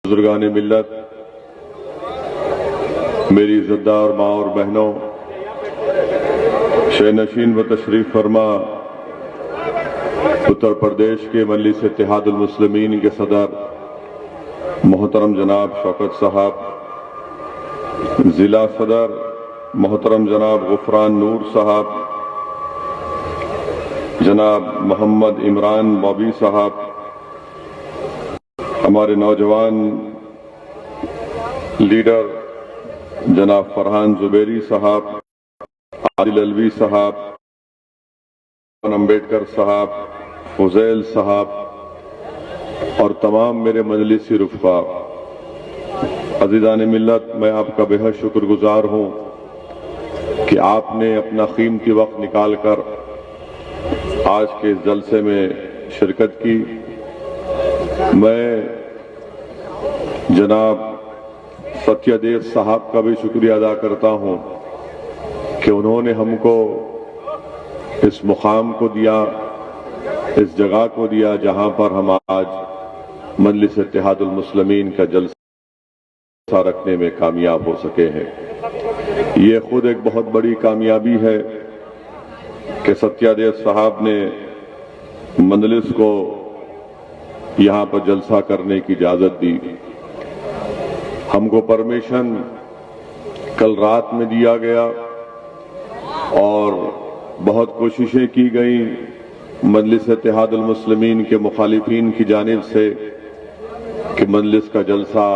بزرگان ملت، میری عزتدار ماں اور بہنوں، شہنشین و تشریف فرما اتر پردیش کے مجلس اتحاد المسلمین کے صدر محترم جناب شوکت صاحب، ضلع صدر محترم جناب غفران نور صاحب، جناب محمد عمران بابی صاحب، ہمارے نوجوان لیڈر جناب فرحان زبیری صاحب، عادل الوی صاحب، امبیڈکر صاحب، فضیل صاحب اور تمام میرے مجلسی رفقا، عزیزان ملت، میں آپ کا بے حد شکر گزار ہوں کہ آپ نے اپنا قیمتی وقت نکال کر آج کے اس جلسے میں شرکت کی۔ میں جناب ستیہ دیو صاحب کا بھی شکریہ ادا کرتا ہوں کہ انہوں نے ہم کو اس مقام کو دیا، اس جگہ کو دیا جہاں پر ہم آج مجلس اتحاد المسلمین کا جلسہ رکھنے میں کامیاب ہو سکے ہیں۔ یہ خود ایک بہت بڑی کامیابی ہے کہ ستیہ دیو صاحب نے مجلس کو یہاں پر جلسہ کرنے کی اجازت دی۔ ہم کو پرمیشن کل رات میں دیا گیا اور بہت کوششیں کی گئیں مجلس اتحاد المسلمین کے مخالفین کی جانب سے کہ مجلس کا جلسہ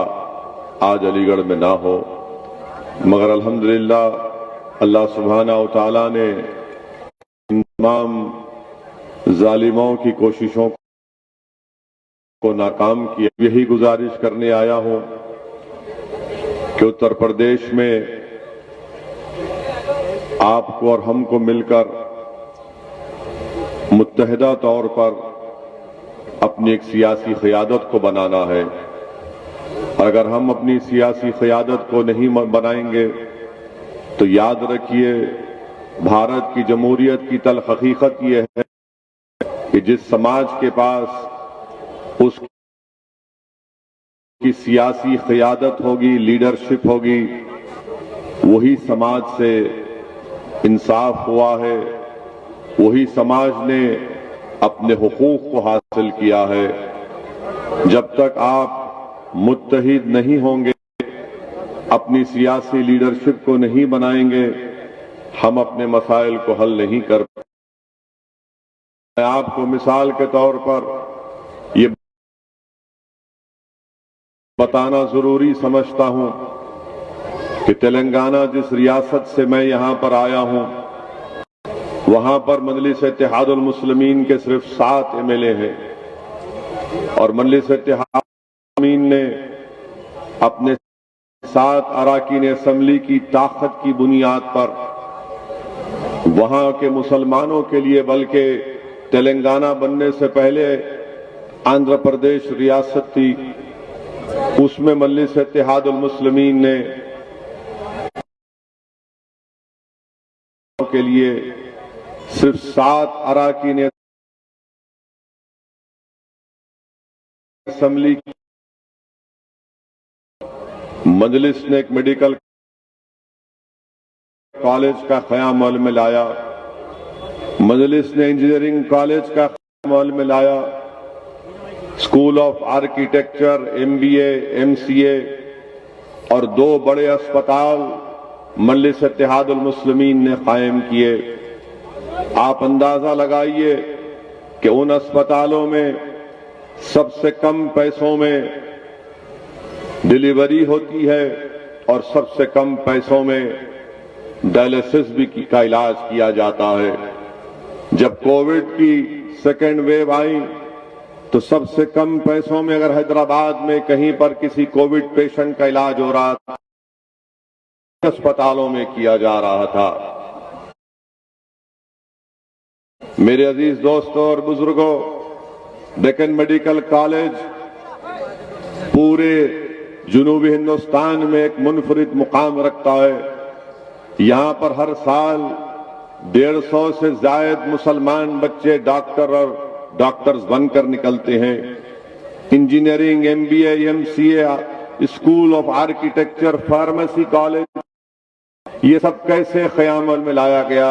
آج علی گڑھ میں نہ ہو، مگر الحمدللہ اللہ سبحانہ و تعالیٰ نے ان تمام ظالموں کی کوششوں کو ناکام کیا۔ یہی گزارش کرنے آیا ہوں کہ اتر پردیش میں آپ کو اور ہم کو مل کر متحدہ طور پر اپنی ایک سیاسی قیادت کو بنانا ہے۔ اگر ہم اپنی سیاسی قیادت کو نہیں بنائیں گے تو یاد رکھیے بھارت کی جمہوریت کی تلخ حقیقت یہ ہے کہ جس سماج کے پاس اس کی سیاسی قیادت ہوگی، لیڈرشپ ہوگی، وہی سماج سے انصاف ہوا ہے، وہی سماج نے اپنے حقوق کو حاصل کیا ہے۔ جب تک آپ متحد نہیں ہوں گے، اپنی سیاسی لیڈرشپ کو نہیں بنائیں گے، ہم اپنے مسائل کو حل نہیں کر پائیں۔ میں آپ کو مثال کے طور پر یہ بتانا ضروری سمجھتا ہوں کہ تلنگانہ جس ریاست سے میں یہاں پر آیا ہوں، وہاں پر مجلس اتحاد المسلمین کے صرف 7 MLA ہیں اور مجلس اتحاد المسلمین نے اپنے 7 اراکین اسمبلی کی طاقت کی بنیاد پر وہاں کے مسلمانوں کے لیے، بلکہ تلنگانہ بننے سے پہلے آندھرا پردیش ریاست تھی، اس میں مجلس اتحاد المسلمین نے کے لیے صرف 7 اراکین اسمبلی کی مجلس نے ایک میڈیکل کالج کا قیام عمل میں لایا، مجلس نے انجینئرنگ کالج کا قیام عمل میں لایا، school of architecture, MBA، MCA اور 2 بڑے اسپتال مجلس اتحاد المسلمین نے قائم کیے۔ آپ اندازہ لگائیے کہ ان اسپتالوں میں سب سے کم پیسوں میں ڈیلیوری ہوتی ہے اور سب سے کم پیسوں میں ڈائلیسس بھی کا علاج کیا جاتا ہے۔ جب کووڈ کی سیکنڈ ویو آئی تو سب سے کم پیسوں میں اگر حیدرآباد میں کہیں پر کسی کووڈ پیشنٹ کا علاج ہو رہا تھا، اسپتالوں میں کیا جا رہا تھا۔ میرے عزیز دوستوں اور بزرگوں، ڈیکن میڈیکل کالج پورے جنوبی ہندوستان میں ایک منفرد مقام رکھتا ہے۔ یہاں پر ہر سال 150 سے زائد مسلمان بچے ڈاکٹر اور ڈاکٹرز بن کر نکلتے ہیں۔ Engineering, MBA, MCA, school of architecture, pharmacy college, ये सब कैसे क़यामत में लाया गया?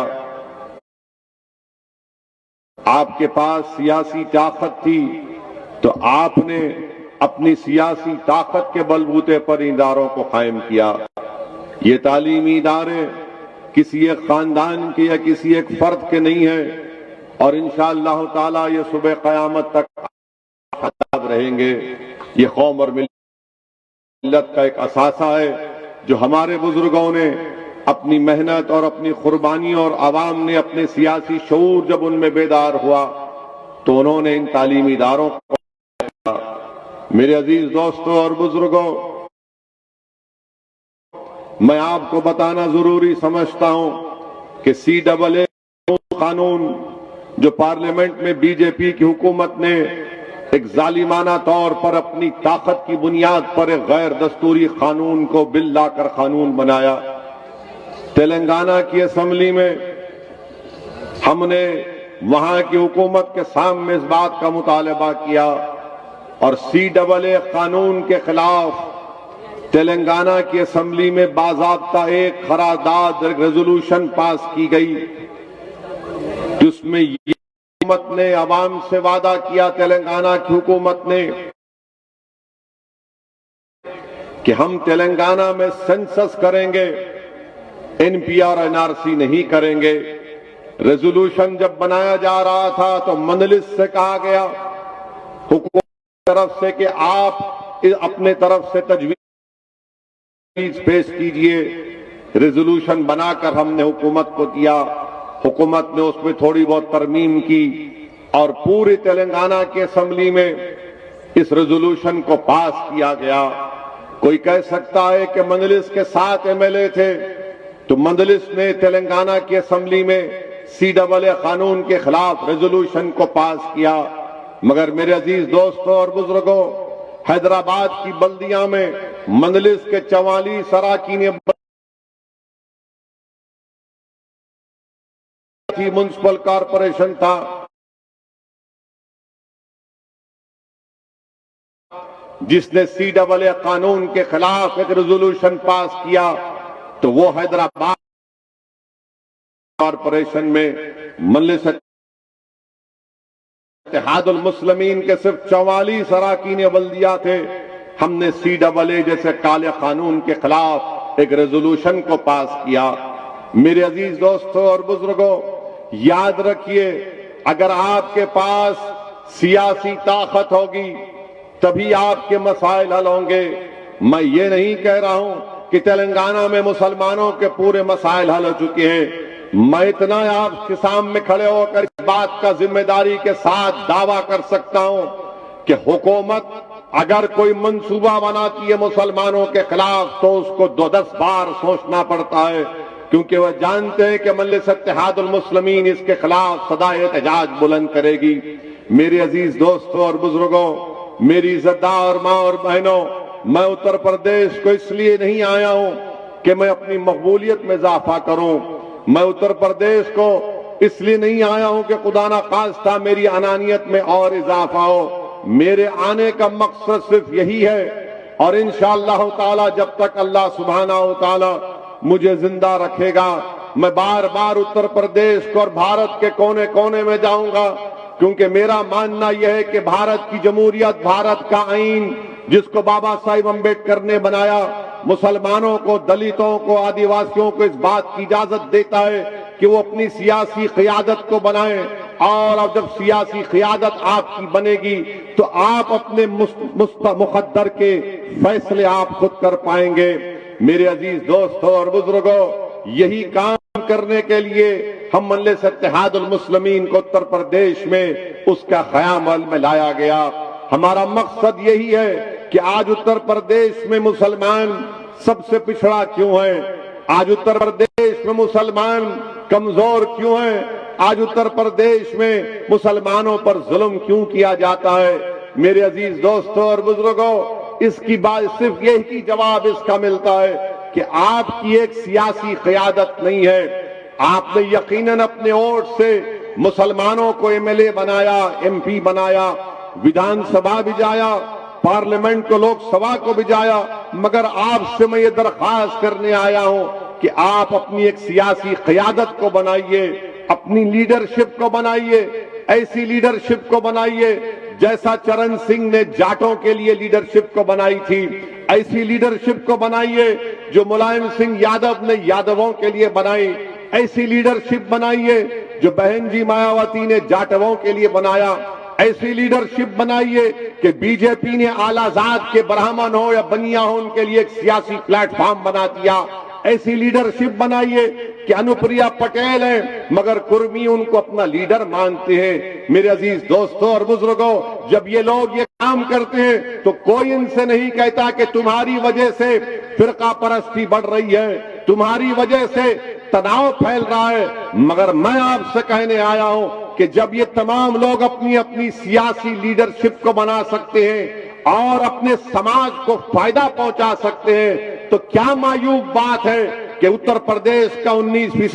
आपके पास सियासी ताकत थी तो आपने अपनी सियासी ताकत के बलबूते पर इदारों को कायम किया। ये तालीमी इदारे किसी एक खानदान के या किसी एक फर्द के नहीं है और इंशाअल्लाह ताला ये सुबह क़यामत तक आबाद रहेंगे। ये कौम और मिल्लत का एक असासा है जो हमारे बुजुर्गों ने अपनी मेहनत और अपनी कुर्बानी और आवाम ने अपने सियासी शऊर जब उनमें बेदार हुआ तो उन्होंने इन तालीमी इदारों को। मेरे अजीज दोस्तों और बुजुर्गों, मैं आपको बताना जरूरी समझता हूं कि CAA कानून जो पार्लियामेंट में बीजेपी की हुकूमत ने एक जालिमाना तौर पर अपनी ताकत की बुनियाद पर एक गैर दस्तूरी कानून को बिल लाकर कानून बनाया। तेलंगाना की असेंबली में हमने वहां की हुकूमत के सामने इस बात का मुतालबा किया और CAA कानून के खिलाफ तेलंगाना की असेंबली में बाज़ाब्ता एक करारदाद, रेजोल्यूशन पास की गई जिसमें ये हुकूमत ने अवाम से वादा किया, तेलंगाना की हुकूमत ने, कि हम तेलंगाना में सेंसस करेंगे, NPR NRC नहीं करेंगे। रेजोल्यूशन जब बनाया जा रहा था तो मंजलिस से कहा गया हुकूमत की तरफ से कि आप अपने तरफ से तजवीज पेश कीजिए। रेजोल्यूशन बनाकर हमने हुकूमत को दिया, हुकूमत ने उसमें थोड़ी बहुत तरमीम की और पूरी तेलंगाना की असेंबली में इस रेजोल्यूशन को पास किया गया। कोई कह सकता है कि मंजलिस के 7 MLA थे तो मंजलिस ने तेलंगाना की असेंबली में CAA कानून के खिलाफ रेजोल्यूशन को पास किया, मगर मेरे अजीज दोस्तों और बुजुर्गों, हैदराबाद की बल्दियां में मंजलिस के 44 अराकीन म्युनिसिपल कॉरपोरेशन था, जिसने CAA कानून के खिलाफ एक रेजोल्यूशन पास किया तो वो हैदराबाद कॉरपोरेशन में मजलिस इत्तेहादुल मुस्लिमीन के सिर्फ 44 अराकीन बल्दिया थे। हमने CAA जैसे काले कानून के खिलाफ एक रेजोल्यूशन को पास किया। मेरे अजीज दोस्तों और बुजुर्गों, याद रखिए, अगर आपके पास सियासी ताकत होगी तभी आपके मसाइल हल होंगे। मैं ये नहीं कह रहा हूं कि तेलंगाना में मुसलमानों के पूरे मसाइल हल हो चुके हैं। मैं इतना आपके सामने खड़े होकर इस बात का जिम्मेदारी के साथ दावा कर सकता हूं कि हुकूमत अगर कोई मंसूबा बनाती है मुसलमानों के खिलाफ तो उसको 2-10 बार सोचना पड़ता है, क्योंकि वह जानते हैं कि मजलिस इत्तेहादुल मुस्लिमीन इसके खिलाफ सदा एहतजाज बुलंद करेगी। मेरे अजीज दोस्तों और बुजुर्गों, मेरी इज्जतदार मां और बहनों, मैं उत्तर प्रदेश को इसलिए नहीं आया हूं कि मैं अपनी मकबूलियत में इजाफा करूं। मैं उत्तर प्रदेश को इसलिए नहीं आया हूं कि खुदा ना खास्ता मेरी अनानियत में और इजाफा हो। मेरे आने का मकसद सिर्फ यही है और इंशाअल्लाह ताला जब तक अल्लाह सुब्हानहू ताला मुझे जिंदा रखेगा, मैं बार बार उत्तर प्रदेश को और भारत के कोने कोने में जाऊंगा, क्योंकि मेरा मानना यह है कि भारत की जमहूरियत, भारत का आईन जिसको बाबा साहिब अम्बेडकर ने बनाया, मुसलमानों को, दलितों को, आदिवासियों को इस बात की इजाजत देता है कि वो अपनी सियासी क़ियादत को बनाएं। और अब जब सियासी क़ियादत आपकी बनेगी तो आप अपने मुक़द्दर के फैसले आप खुद कर पाएंगे। मेरे अजीज दोस्तों और बुजुर्गों, यही काम करने के लिए हम मजलिस इत्तेहादुल मुस्लिमीन को उत्तर प्रदेश में उसका क़याम में लाया गया। हमारा मकसद यही है कि आज उत्तर प्रदेश में मुसलमान सबसे पिछड़ा क्यों है, आज उत्तर प्रदेश में मुसलमान कमजोर क्यों है, आज उत्तर प्रदेश में मुसलमानों पर जुल्म क्यों किया जाता है। मेरे अजीज दोस्तों और बुजुर्गों, इसकी बात सिर्फ यही जवाब इसका मिलता है कि आपकी एक सियासी क़ियादत नहीं है। आपने यकीनन अपने वोट से मुसलमानों को MLA बनाया, MP बनाया, विधान सभा भी जाया, पार्लियामेंट को लोकसभा को भी जाया, मगर आपसे मैं ये दरख्वास्त करने आया हूं कि आप अपनी एक सियासी क़यादत को बनाइए, अपनी लीडरशिप को बनाइए, ऐसी लीडरशिप को बनाइए जैसा चरण सिंह ने जाटों के लिए लीडरशिप को बनाई थी, ऐसी लीडरशिप को बनाइए जो मुलायम सिंह यादव ने यादवों के लिए बनाई, ऐसी लीडरशिप बनाइए जो बहन जी मायावती ने जाटवों के लिए बनाया, ऐसी लीडरशिप बनाइए कि बीजेपी ने आलाजाद के ब्राह्मण हो या बनिया हो उनके लिए एक सियासी प्लेटफॉर्म बना दिया, ऐसी लीडरशिप बनाइए कि अनुप्रिया पटेल है मगर कुर्मी उनको अपना लीडर मानते हैं। मेरे अजीज दोस्तों और बुजुर्गों, जब ये लोग ये काम करते हैं तो कोई इनसे नहीं कहता कि तुम्हारी वजह से फिरका परस्ती बढ़ रही है, तुम्हारी वजह से तनाव फैल रहा है, मगर मैं आपसे कहने आया हूं कि जब ये तमाम लोग अपनी अपनी सियासी लीडरशिप को बना सकते हैं और अपने समाज को फायदा पहुंचा सकते हैं तो क्या मायूब बात है कि उत्तर प्रदेश का 19%